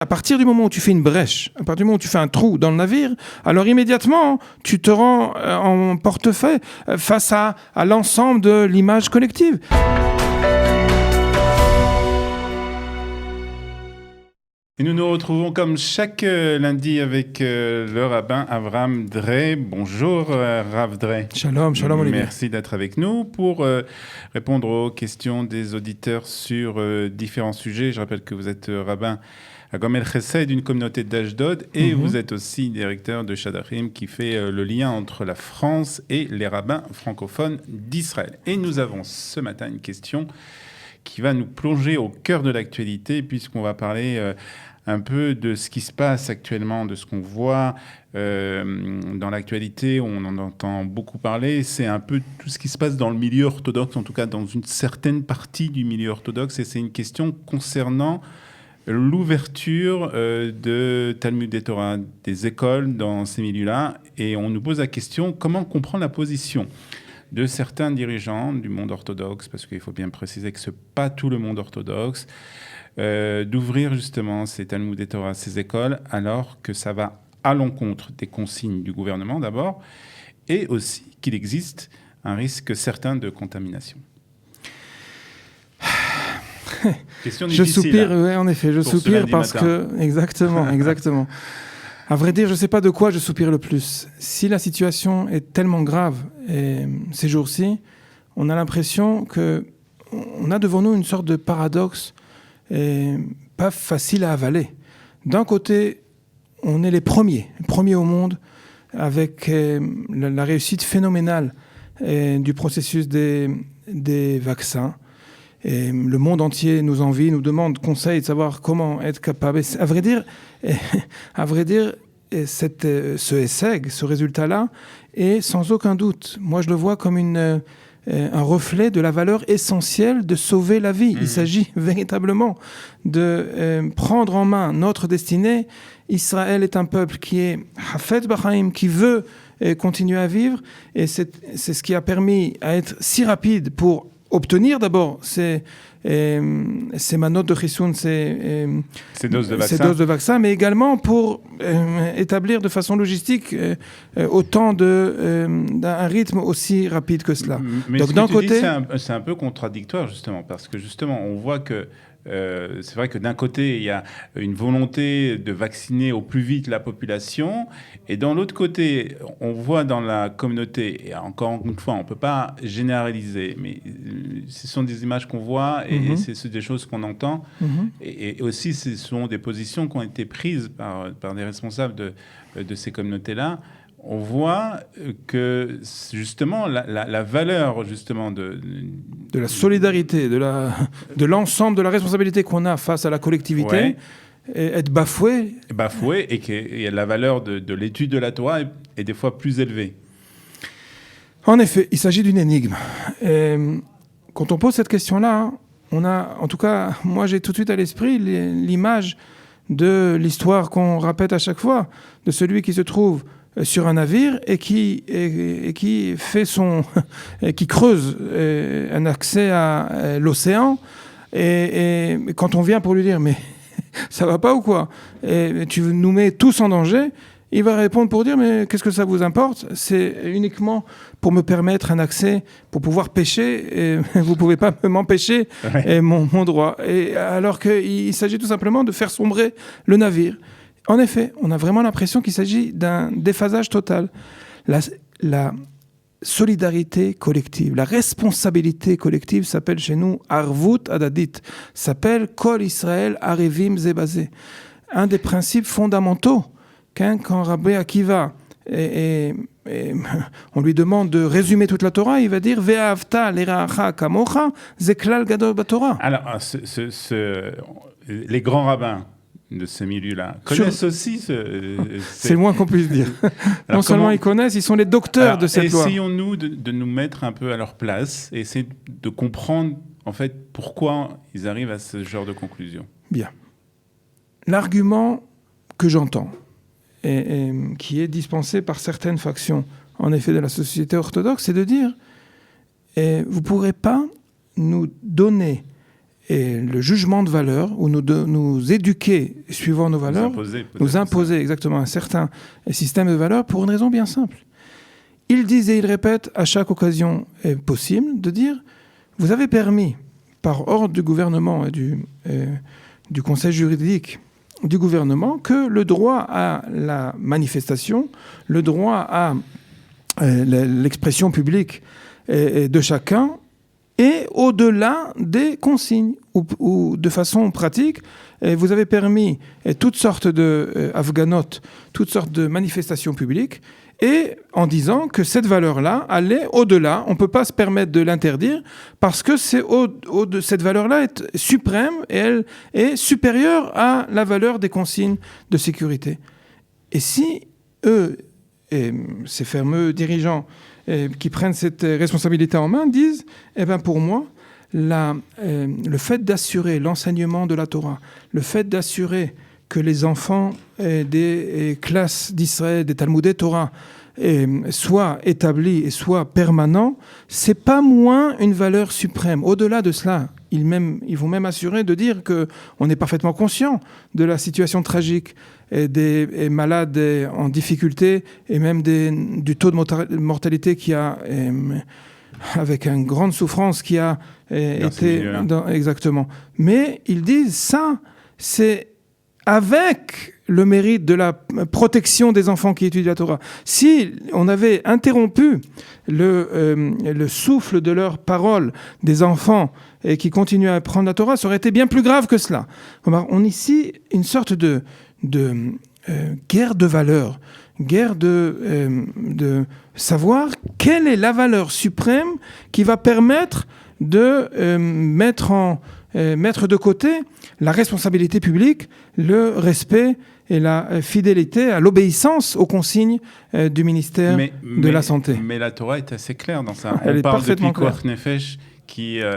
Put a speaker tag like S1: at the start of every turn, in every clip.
S1: À partir du moment où tu fais une brèche, à partir du moment où tu fais un trou dans le navire, alors immédiatement, tu te rends en portefeuille face à l'ensemble de l'image collective.
S2: Et nous nous retrouvons comme chaque lundi avec le rabbin Avraham Drey. Bonjour Rav Drey.
S1: Shalom, shalom Olivier.
S2: Merci d'être avec nous pour répondre aux questions des auditeurs sur différents sujets. Je rappelle que vous êtes rabbin à Gomel Chesed d'une communauté d'Ashdod et vous êtes aussi directeur de Shadachim qui fait le lien entre la France et les rabbins francophones d'Israël. Et nous avons ce matin une question qui va nous plonger au cœur de l'actualité puisqu'on va parler un peu de ce qui se passe actuellement, de ce qu'on voit dans l'actualité. On en entend beaucoup parler. C'est un peu tout ce qui se passe dans le milieu orthodoxe, en tout cas dans une certaine partie du milieu orthodoxe. Et c'est une question concernant l'ouverture de Talmud et Torah, des écoles dans ces milieux-là. Et on nous pose la question, comment comprendre la position de certains dirigeants du monde orthodoxe, parce qu'il faut bien préciser que ce n'est pas tout le monde orthodoxe, d'ouvrir justement ces Talmud et Torah, ces écoles, alors que ça va à l'encontre des consignes du gouvernement d'abord, et aussi qu'il existe un risque certain de contamination. Question difficile.
S1: Je soupire, oui, en effet, je soupire parce que... Exactement, exactement. À vrai dire, je ne sais pas de quoi je soupire le plus. Si la situation est tellement grave ces jours-ci, on a l'impression qu'on a devant nous une sorte de paradoxe pas facile à avaler. D'un côté, on est les premiers au monde avec la réussite phénoménale du processus des vaccins. Et le monde entier nous envie, nous demande conseil de savoir comment être capable. À vrai dire, ce essai, ce résultat-là, est sans aucun doute, moi je le vois comme un reflet de la valeur essentielle de sauver la vie. Il s'agit véritablement de prendre en main notre destinée. Israël est un peuple qui est Hafet Bachaim, qui veut continuer à vivre, et c'est ce qui a permis à être si rapide pour obtenir d'abord ces manotes de Chisoun, ces doses de vaccin, mais également pour établir de façon logistique autant d'un rythme aussi rapide que cela.
S2: Mais donc, d'un côté, c'est un peu contradictoire justement, parce que justement on voit que c'est vrai que d'un côté, il y a une volonté de vacciner au plus vite la population, et dans l'autre côté, on voit dans la communauté, et encore une fois, on ne peut pas généraliser, mais ce sont des images qu'on voit, et c'est des choses qu'on entend, et aussi ce sont des positions qui ont été prises par des responsables de ces communautés-là. On voit que justement la valeur justement de
S1: la solidarité, de l'ensemble de la responsabilité qu'on a face à la collectivité, est bafouée.
S2: Et que la valeur de l'étude de la Torah est des fois plus élevée.
S1: En effet, il s'agit d'une énigme. Et quand on pose cette question-là, on a, en tout cas, moi j'ai tout de suite à l'esprit l'image de l'histoire qu'on répète à chaque fois, de celui qui se trouve sur un navire et qui fait qui creuse un accès à l'océan, et quand on vient pour lui dire mais ça va pas ou quoi, et tu nous mets tous en danger, il va répondre pour dire mais qu'est-ce que ça vous importe, c'est uniquement pour me permettre un accès pour pouvoir pêcher, et vous pouvez pas m'empêcher mon droit, et alors qu'il s'agit tout simplement de faire sombrer le navire. En effet, on a vraiment l'impression qu'il s'agit d'un déphasage total. La solidarité collective, la responsabilité collective s'appelle chez nous Arvut Adadit, s'appelle Kol Israël Arevim Zebazé. Un des principes fondamentaux quand Rabbi Akiva, on lui demande de résumer toute la Torah, il va dire Ve'ahavta l'iracha kamocha zeklal gadol baTorah.
S2: Alors, les grands rabbins de ce milieu-là connaissent aussi
S1: c'est le moins qu'on puisse dire. Non seulement ils connaissent, ils sont les docteurs de cette loi.
S2: Essayons-nous de nous mettre un peu à leur place et essayer de comprendre en fait pourquoi ils arrivent à ce genre de conclusion.
S1: Bien. L'argument que j'entends et qui est dispensé par certaines factions en effet de la société orthodoxe, c'est de dire vous ne pourrez pas nous donner et le jugement de valeur, ou nous éduquer suivant nos valeurs, nous imposer exactement un certain système de valeurs pour une raison bien simple. Ils disent et ils répètent à chaque occasion possible de dire « Vous avez permis, par ordre du gouvernement et du conseil juridique du gouvernement, que le droit à la manifestation, le droit à l'expression publique de chacun est au-delà des consignes ou de façon pratique. Vous avez permis toutes sortes d'afghanotes, toutes sortes de manifestations publiques, et en disant que cette valeur-là allait au-delà. On ne peut pas se permettre de l'interdire parce que cette valeur-là est suprême et elle est supérieure à la valeur des consignes de sécurité. Et si eux, et ces fameux dirigeants qui prennent cette responsabilité en main, disent « Eh bien pour moi, le fait d'assurer l'enseignement de la Torah, le fait d'assurer que les enfants des classes d'Israël, des Talmudé Torah, soient établis et soient permanents, c'est pas moins une valeur suprême. Au-delà de cela, ils vont même assurer de dire qu'on est parfaitement conscient de la situation tragique des malades en difficulté et même du taux de mortalité qui a, avec une grande souffrance qui a été... Exactement. Mais ils disent ça, c'est avec le mérite de la protection des enfants qui étudient la Torah. Si on avait interrompu le souffle de leurs paroles des enfants et qui continuent à apprendre la Torah, ça aurait été bien plus grave que cela. On a ici une sorte de guerre de valeurs, guerre de savoir quelle est la valeur suprême qui va permettre de mettre de côté la responsabilité publique, le respect et la fidélité à l'obéissance aux consignes du ministère de la Santé.
S2: Mais la Torah est assez claire dans ça.
S1: Elle
S2: On
S1: est
S2: parle de
S1: parfaitement
S2: Pikuach Nefesh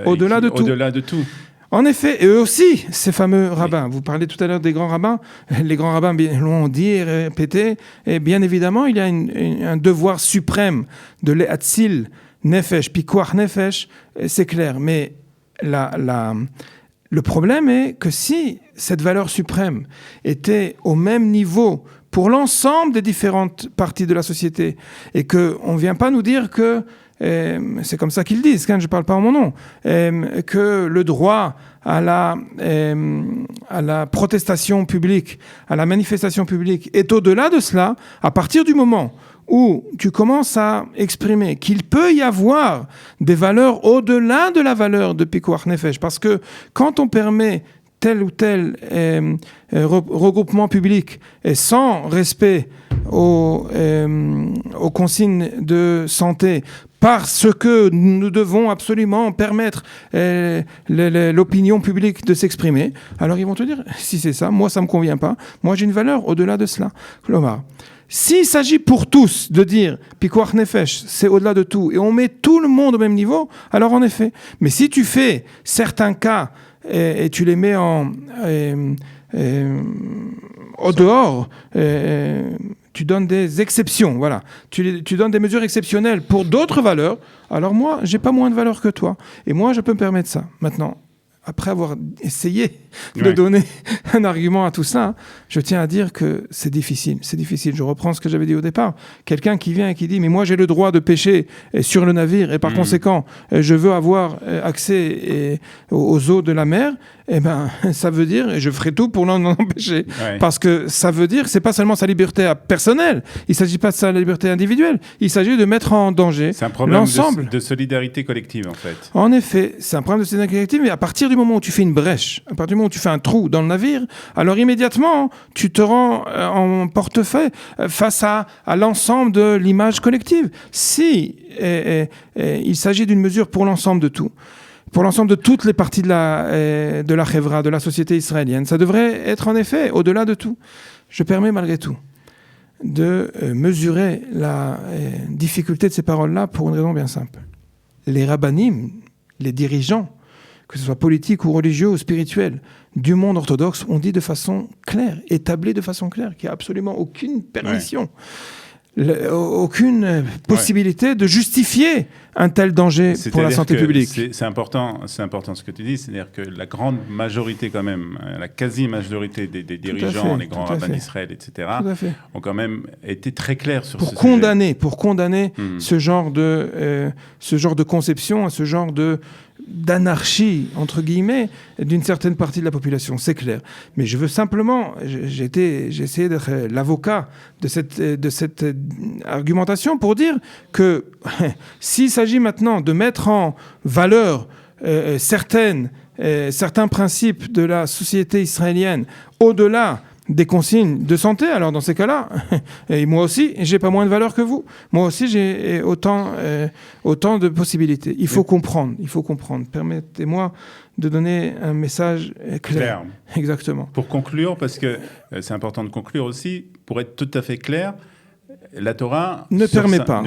S1: au-delà
S2: de tout.
S1: En effet, et eux aussi, ces fameux rabbins. Vous parlez tout à l'heure des grands rabbins. Les grands rabbins l'ont dit et répété. Et bien évidemment, il y a un devoir suprême de l'Ehatzil Nefesh, Pikuach Nefesh, c'est clair. Mais le problème est que si cette valeur suprême était au même niveau pour l'ensemble des différentes parties de la société et qu'on ne vient pas nous dire que, c'est comme ça qu'ils disent, quand je ne parle pas en mon nom, que le droit à la protestation publique, à la manifestation publique est au-delà de cela, à partir du moment où tu commences à exprimer qu'il peut y avoir des valeurs au-delà de la valeur de Pikuach Nefesh, parce que quand on permet tel ou tel regroupement public et sans respect aux consignes de santé, parce que nous devons absolument permettre l'opinion publique de s'exprimer, alors ils vont te dire, si c'est ça, moi ça ne me convient pas, moi j'ai une valeur au-delà de cela. Clomar. S'il s'agit pour tous de dire Pikuach Nefesh, c'est au-delà de tout, et on met tout le monde au même niveau, alors en effet. Mais si tu fais certains cas et tu les mets au dehors, tu donnes des exceptions, voilà. Tu donnes des mesures exceptionnelles pour d'autres valeurs, alors moi, j'ai pas moins de valeur que toi. Et moi, je peux me permettre ça. Maintenant, après avoir essayé de donner un argument à tout ça, je tiens à dire que c'est difficile. C'est difficile. Je reprends ce que j'avais dit au départ. Quelqu'un qui vient et qui dit « Mais moi, j'ai le droit de pêcher sur le navire et par conséquent, je veux avoir accès aux eaux de la mer. » Eh bien, ça veut dire, et je ferai tout pour l'en empêcher. Ouais. Parce que ça veut dire, c'est pas seulement sa liberté personnelle, il s'agit pas de sa liberté individuelle, il s'agit de mettre en danger l'ensemble.
S2: C'est un problème de solidarité collective, en fait.
S1: En effet, c'est un problème de solidarité collective, mais à partir du moment où tu fais une brèche, à partir du moment où tu fais un trou dans le navire, alors immédiatement, tu te rends en portefeuille face à l'ensemble de l'image collective. Si il s'agit d'une mesure pour l'ensemble de tout, pour l'ensemble de toutes les parties de la Chevra, de la société israélienne, ça devrait être en effet au-delà de tout. Je permets malgré tout de mesurer la difficulté de ces paroles-là pour une raison bien simple. Les rabbanim, les dirigeants, que ce soit politiques ou religieux ou spirituels, du monde orthodoxe, ont dit de façon claire, établie de façon claire, qu'il n'y a absolument aucune permission aucune possibilité de justifier un tel danger pour la santé publique.
S2: C'est important ce que tu dis, c'est-à-dire que la grande majorité quand même, la quasi-majorité des dirigeants, les grands rabbins d'Israël, etc., ont quand même été très clairs sur ce sujet.
S1: Pour condamner ce genre de conception, ce genre d'anarchie, entre guillemets, d'une certaine partie de la population, c'est clair. Mais je veux simplement, j'ai essayé d'être l'avocat de cette argumentation pour dire que s'il s'agit maintenant de mettre en valeur certains principes de la société israélienne au-delà des consignes de santé, alors dans ces cas-là, et moi aussi, j'ai pas moins de valeur que vous. Moi aussi, j'ai autant de possibilités. Il faut comprendre. Permettez-moi de donner un message clair. Exactement.
S2: Pour conclure, parce que c'est important de conclure aussi, pour être tout à fait clair, la Torah
S1: ne permet pas.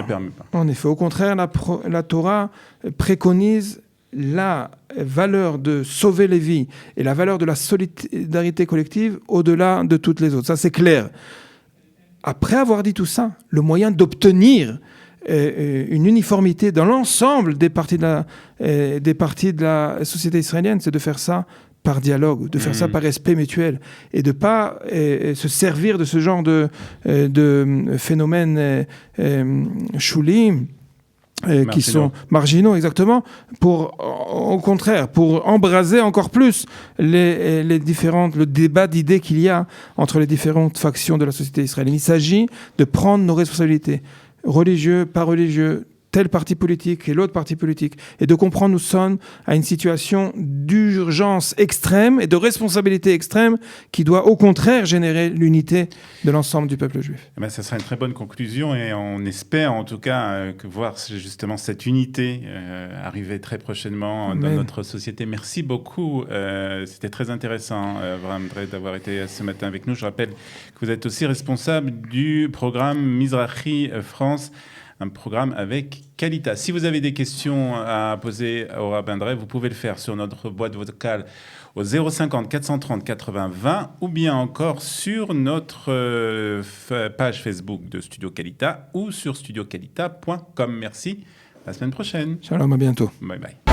S1: En effet, au contraire, la Torah préconise la valeur de sauver les vies et la valeur de la solidarité collective au-delà de toutes les autres. Ça, c'est clair. Après avoir dit tout ça, le moyen d'obtenir une uniformité dans l'ensemble des parties de la société israélienne, c'est de faire ça par dialogue, de faire ça par respect mutuel et de pas se servir de ce genre de phénomènes choulim, qui sont marginaux, exactement, au contraire, pour embraser encore plus le débat d'idées qu'il y a entre les différentes factions de la société israélienne. Il s'agit de prendre nos responsabilités, religieux, pas religieux, tel parti politique et l'autre parti politique, et de comprendre nous sommes à une situation d'urgence extrême et de responsabilité extrême qui doit au contraire générer l'unité de l'ensemble du peuple juif.
S2: Ça sera une très bonne conclusion et on espère en tout cas que voir justement cette unité arriver très prochainement dans notre société. Merci beaucoup, c'était très intéressant Avraham Drey d'avoir été ce matin avec nous. Je rappelle que vous êtes aussi responsable du programme Mizrahi France, un programme avec Kalita. Si vous avez des questions à poser au Rabbin Drey, vous pouvez le faire sur notre boîte vocale au 050 430 80 20 ou bien encore sur notre page Facebook de Studio Kalita ou sur studiokalita.com. Merci. À la semaine prochaine.
S1: Shalom, à bientôt.
S2: Bye bye.